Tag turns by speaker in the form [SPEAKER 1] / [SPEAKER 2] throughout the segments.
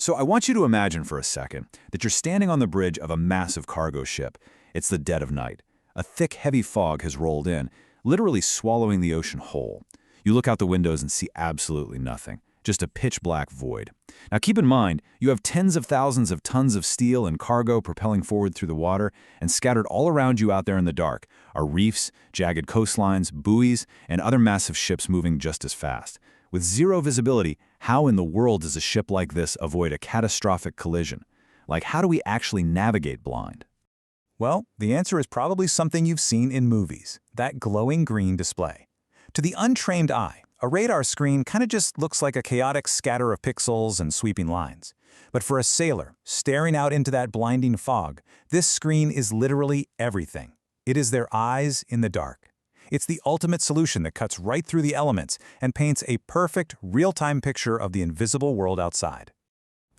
[SPEAKER 1] So I want you to imagine for a second that you're standing on the bridge of a massive cargo ship. It's the dead of night. A thick, heavy fog has rolled in, literally swallowing the ocean whole. You look out the windows and see absolutely nothing, just a pitch-black void. Now keep in mind, you have tens of thousands of tons of steel and cargo propelling forward through the water, and scattered all around you out there in the dark are reefs, jagged coastlines, buoys, and other massive ships moving just as fast. With zero visibility, how in the world does a ship like this avoid a catastrophic collision? Like, how do we actually navigate blind?
[SPEAKER 2] Well, the answer is probably something you've seen in movies, that glowing green display. To the untrained eye, a radar screen kind of just looks like a chaotic scatter of pixels and sweeping lines. But for a sailor, staring out into that blinding fog, this screen is literally everything. It is their eyes in the dark. It's the ultimate solution that cuts right through the elements and paints a perfect, real-time picture of the invisible world outside.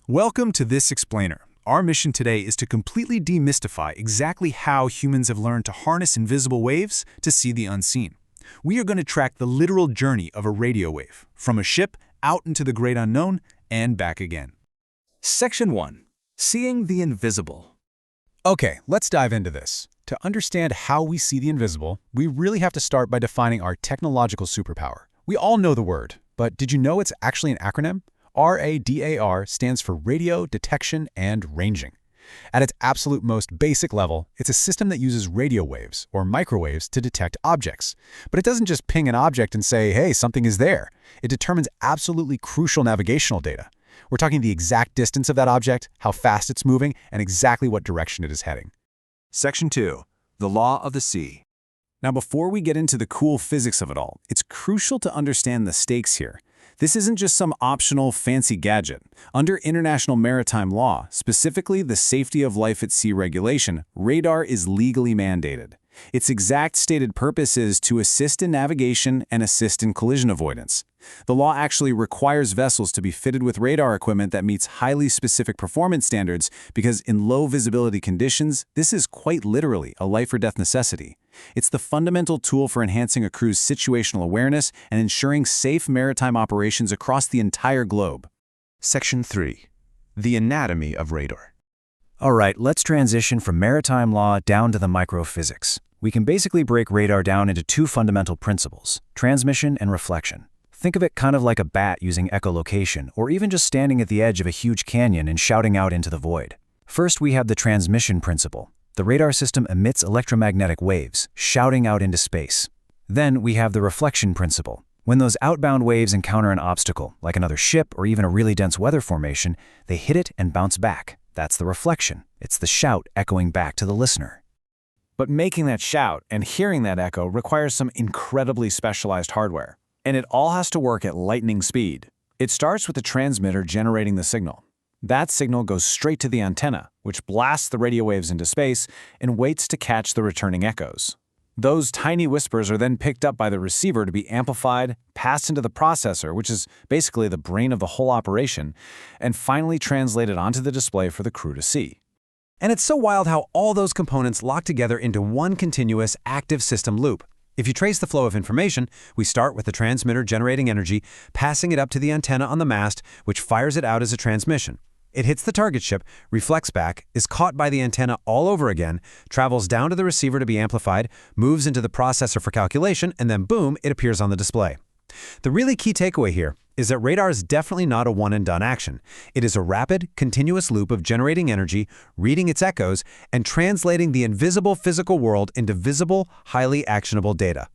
[SPEAKER 3] Welcome to This Explainer. Our mission today is to completely demystify exactly how humans have learned to harness invisible waves to see the unseen. We are going to track the literal journey of a radio wave, from a ship out into the great unknown and back again.
[SPEAKER 4] Section 1. Seeing the invisible.
[SPEAKER 3] Okay, let's dive into this. To understand how we see the invisible, we really have to start by defining our technological superpower. We all know the word, but did you know it's actually an acronym? RADAR stands for Radio Detection and Ranging. At its absolute most basic level, it's a system that uses radio waves, or microwaves, to detect objects. But it doesn't just ping an object and say, hey, something is there. It determines absolutely crucial navigational data. We're talking the exact distance of that object, how fast it's moving, and exactly what direction it is heading.
[SPEAKER 1] Section 2. The Law of the Sea. Now, before we get into the cool physics of it all, it's crucial to understand the stakes here. This isn't just some optional fancy gadget. Under international maritime law, specifically the Safety of Life at Sea regulation, radar is legally mandated. Its exact stated purpose is to assist in navigation and assist in collision avoidance. The law actually requires vessels to be fitted with radar equipment that meets highly specific performance standards because in low visibility conditions, this is quite literally a life or death necessity. It's the fundamental tool for enhancing a crew's situational awareness and ensuring safe maritime operations across the entire globe.
[SPEAKER 4] Section 3. The anatomy of radar.
[SPEAKER 5] All right, let's transition from maritime law down to the microphysics. We can basically break radar down into two fundamental principles, transmission and reflection. Think of it kind of like a bat using echolocation, or even just standing at the edge of a huge canyon and shouting out into the void. First, we have the transmission principle. The radar system emits electromagnetic waves, shouting out into space. Then we have the reflection principle. When those outbound waves encounter an obstacle, like another ship or even a really dense weather formation, they hit it and bounce back. That's the reflection. It's the shout echoing back to the listener.
[SPEAKER 1] But making that shout and hearing that echo requires some incredibly specialized hardware. And it all has to work at lightning speed. It starts with the transmitter generating the signal. That signal goes straight to the antenna, which blasts the radio waves into space and waits to catch the returning echoes. Those tiny whispers are then picked up by the receiver to be amplified, passed into the processor, which is basically the brain of the whole operation, and finally translated onto the display for the crew to see.
[SPEAKER 4] And it's so wild how all those components lock together into one continuous active system loop. If you trace the flow of information, we start with the transmitter generating energy, passing it up to the antenna on the mast, which fires it out as a transmission. It hits the target ship, reflects back, is caught by the antenna all over again, travels down to the receiver to be amplified, moves into the processor for calculation, and then boom, it appears on the display. The really key takeaway here is that radar is definitely not a one-and-done action. It is a rapid, continuous loop of generating energy, reading its echoes, and translating the invisible physical world into visible, highly actionable data.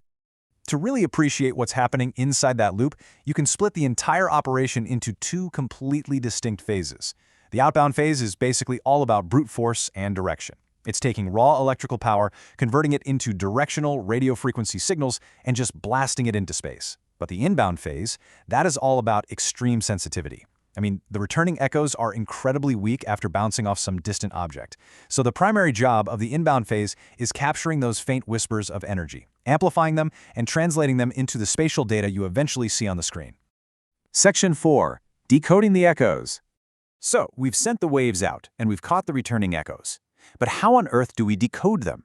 [SPEAKER 2] To really appreciate what's happening inside that loop, you can split the entire operation into two completely distinct phases. The outbound phase is basically all about brute force and direction. It's taking raw electrical power, converting it into directional radio frequency signals, and just blasting it into space. But the inbound phase, that is all about extreme sensitivity. I mean, the returning echoes are incredibly weak after bouncing off some distant object. So the primary job of the inbound phase is capturing those faint whispers of energy, amplifying them, and translating them into the spatial data you eventually see on the screen.
[SPEAKER 1] Section 4. Decoding the echoes. So, we've sent the waves out, and we've caught the returning echoes. But how on earth do we decode them?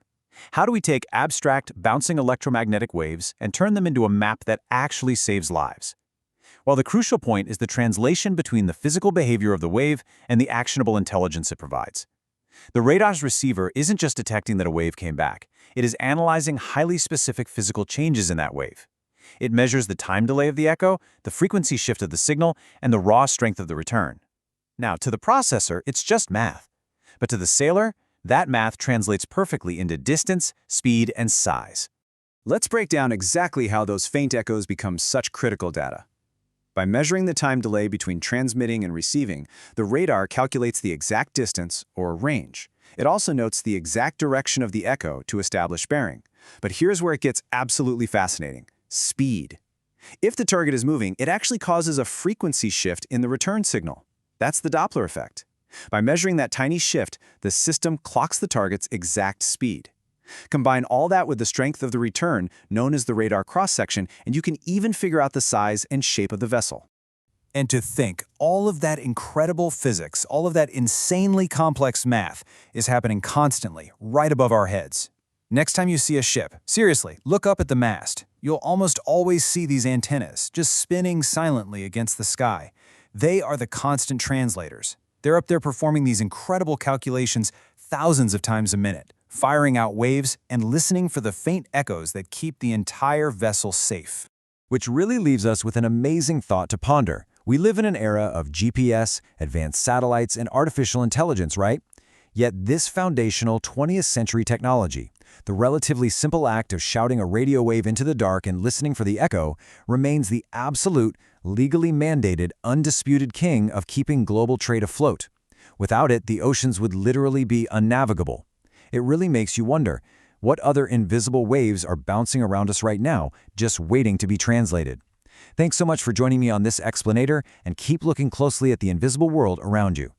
[SPEAKER 1] How do we take abstract, bouncing electromagnetic waves and turn them into a map that actually saves lives? while the crucial point is the translation between the physical behavior of the wave and the actionable intelligence it provides. The radar's receiver isn't just detecting that a wave came back, it is analyzing highly specific physical changes in that wave. It measures the time delay of the echo, the frequency shift of the signal, and the raw strength of the return. Now, to the processor, it's just math. But to the sailor, that math translates perfectly into distance, speed, and size. Let's break down exactly how those faint echoes become such critical data. By measuring the time delay between transmitting and receiving, the radar calculates the exact distance, or range. It also notes the exact direction of the echo to establish bearing. But here's where it gets absolutely fascinating: speed. If the target is moving, it actually causes a frequency shift in the return signal. That's the Doppler effect. By measuring that tiny shift, the system clocks the target's exact speed. Combine all that with the strength of the return, known as the radar cross-section, and you can even figure out the size and shape of the vessel. And to think, all of that incredible physics, all of that insanely complex math is happening constantly, right above our heads. Next time you see a ship, seriously, look up at the mast. You'll almost always see these antennas, just spinning silently against the sky. They are the constant translators. They're up there performing these incredible calculations thousands of times a minute, firing out waves and listening for the faint echoes that keep the entire vessel safe.
[SPEAKER 4] Which really leaves us with an amazing thought to ponder. We live in an era of GPS, advanced satellites, and artificial intelligence, right? Yet this foundational 20th century technology, the relatively simple act of shouting a radio wave into the dark and listening for the echo, remains the absolute, legally mandated, undisputed king of keeping global trade afloat. Without it, the oceans would literally be unnavigable. It really makes you wonder, what other invisible waves are bouncing around us right now, just waiting to be translated? Thanks so much for joining me on this explanator, and keep looking closely at the invisible world around you.